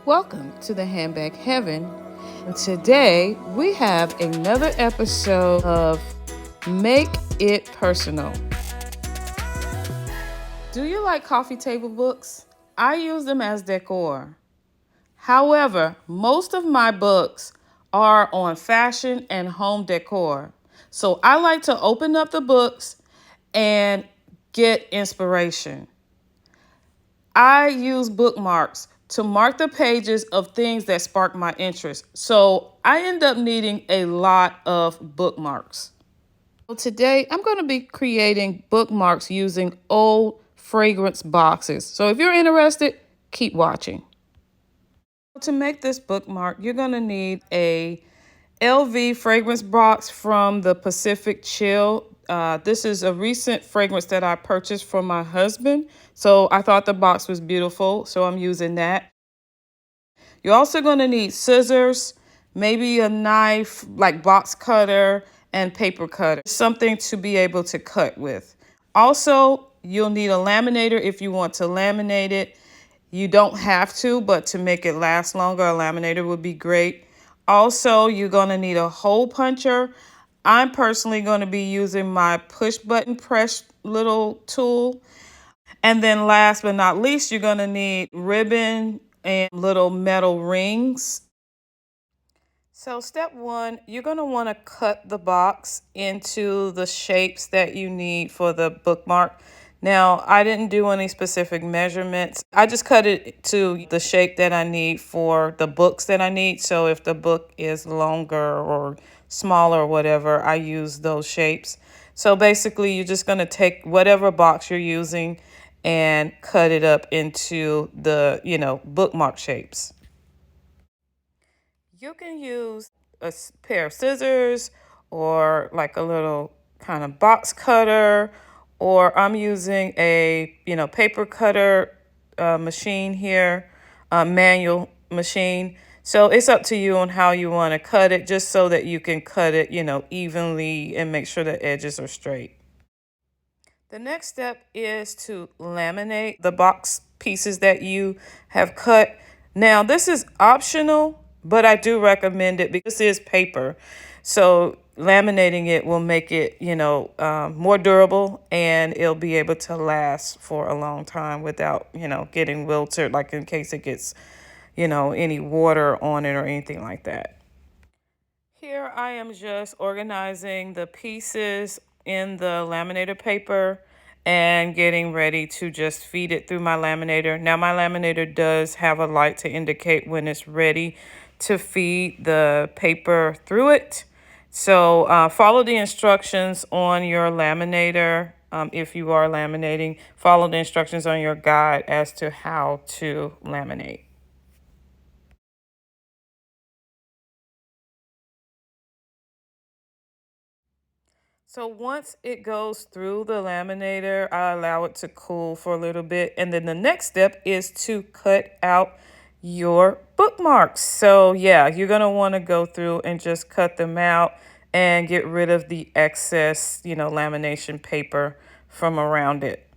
Welcome to the Handbag Heaven. And today we have another episode of Make It Personal. Do you like coffee table books? I use them as decor. However, most of my books are on fashion and home decor. So I like to open up the books and get inspiration. I use bookmarks to mark the pages of things that spark my interest. So I end up needing a lot of bookmarks. So today I'm going to be creating bookmarks using old fragrance boxes. So if you're interested, keep watching. To make this bookmark, you're going to need a LV fragrance box from the Pacific Chill. This is a recent fragrance that I purchased for my husband. So I thought the box was beautiful, so I'm using that. You're also going to need scissors, maybe a knife, like box cutter and paper cutter, something to be able to cut with. Also, you'll need a laminator if you want to laminate it. You don't have to, but to make it last longer, a laminator would be great. Also, you're going to need a hole puncher. I'm personally going to be using my push button press little tool. And then last but not least, you're going to need ribbon and little metal rings. So step one, you're going to want to cut the box into the shapes that you need for the bookmark. Now, I didn't do any specific measurements. I just cut it to the shape that I need for the books that I need. So if the book is longer or smaller or whatever, I use those shapes. So basically, you're just going to take whatever box you're using and cut it up into the, bookmark shapes. You can use a pair of scissors or like a little kind of box cutter, or I'm using a, paper cutter machine here, manual machine. So it's up to you on how you want to cut it, just so that you can cut it, evenly and make sure the edges are straight. The next step is to laminate the box pieces that you have cut. Now, this is optional, but I do recommend it because this is paper. So laminating it will make it, more durable, and it'll be able to last for a long time without, getting wilted, like in case it gets, any water on it or anything like that. Here I am just organizing the pieces in the laminator paper and getting ready to just feed it through my laminator. Now my laminator does have a light to indicate when it's ready to feed the paper through it. So follow the instructions on your laminator. If you are laminating, follow the instructions on your guide as to how to laminate. So once it goes through the laminator, I allow it to cool for a little bit. And then the next step is to cut out your bookmarks. So yeah, you're going to want to go through and just cut them out and get rid of the excess, lamination paper from around it.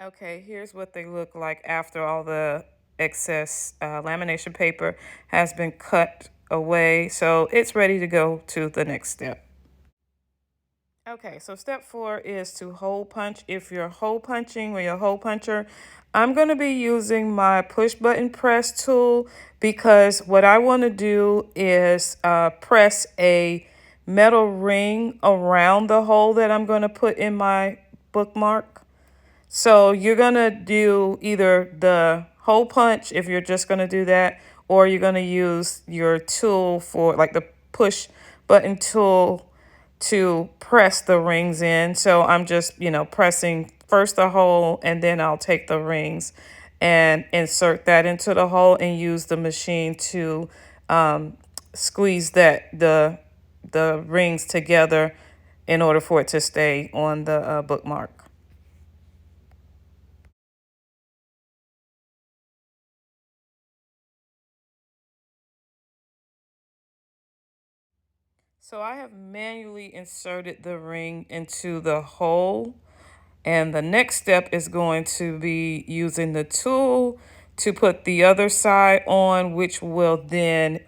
Okay, here's what they look like after all the excess lamination paper has been cut away. So it's ready to go to the next step. Okay, so step 4 is to hole punch. If you're hole punching or you're a hole puncher, I'm going to be using my push button press tool because what I want to do is press a metal ring around the hole that I'm going to put in my bookmark. So you're going to do either the hole punch if you're just going to do that, or you're going to use your tool for like the push button tool to press the rings in. So I'm just, pressing first the hole, and then I'll take the rings and insert that into the hole and use the machine to squeeze the rings together in order for it to stay on the bookmark. So I have manually inserted the ring into the hole. And the next step is going to be using the tool to put the other side on, which will then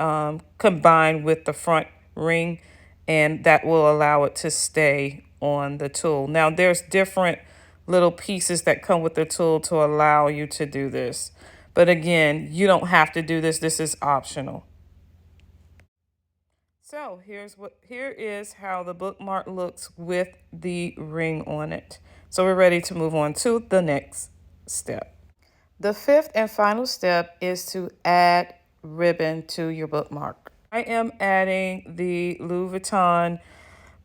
combine with the front ring, and that will allow it to stay on the tool. Now there's different little pieces that come with the tool to allow you to do this. But again, you don't have to do this. This is optional. So here is how the bookmark looks with the ring on it. So we're ready to move on to the next step. The fifth and final step is to add ribbon to your bookmark. I am adding the Louis Vuitton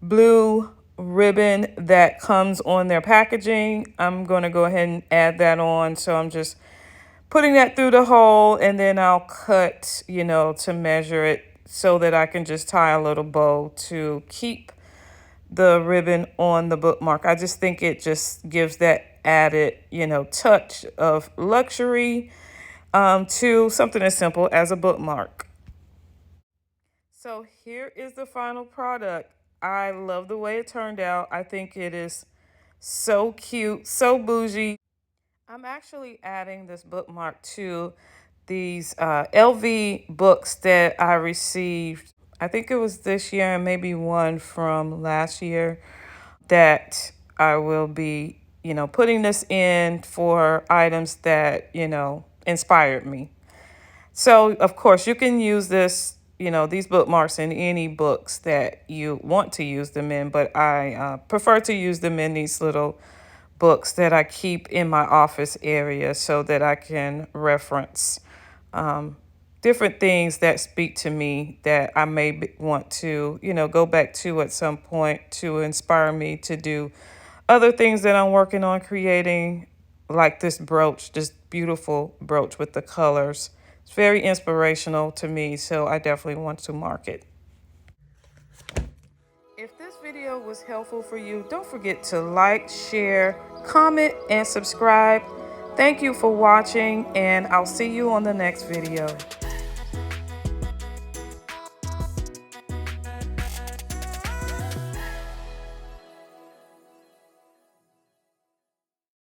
blue ribbon that comes on their packaging. I'm going to go ahead and add that on. So I'm just putting that through the hole, and then I'll cut, to measure it so that I can just tie a little bow to keep the ribbon on the bookmark. I just think it just gives that added, touch of luxury to something as simple as a bookmark. So here is the final product. I love the way it turned out. I think it is so cute, so bougie. I'm actually adding this bookmark to these LV books that I received. I think it was this year and maybe one from last year that I will be, putting this in for items that, inspired me. So, of course, you can use this, these bookmarks in any books that you want to use them in, but I prefer to use them in these little books that I keep in my office area so that I can reference different things that speak to me that I may want to, go back to at some point to inspire me to do other things that I'm working on creating, like this brooch, this beautiful brooch with the colors. It's very inspirational to me, so I definitely want to mark it. If this video was helpful for you, don't forget to like, share, comment, and subscribe. Thank you for watching, and I'll see you on the next video.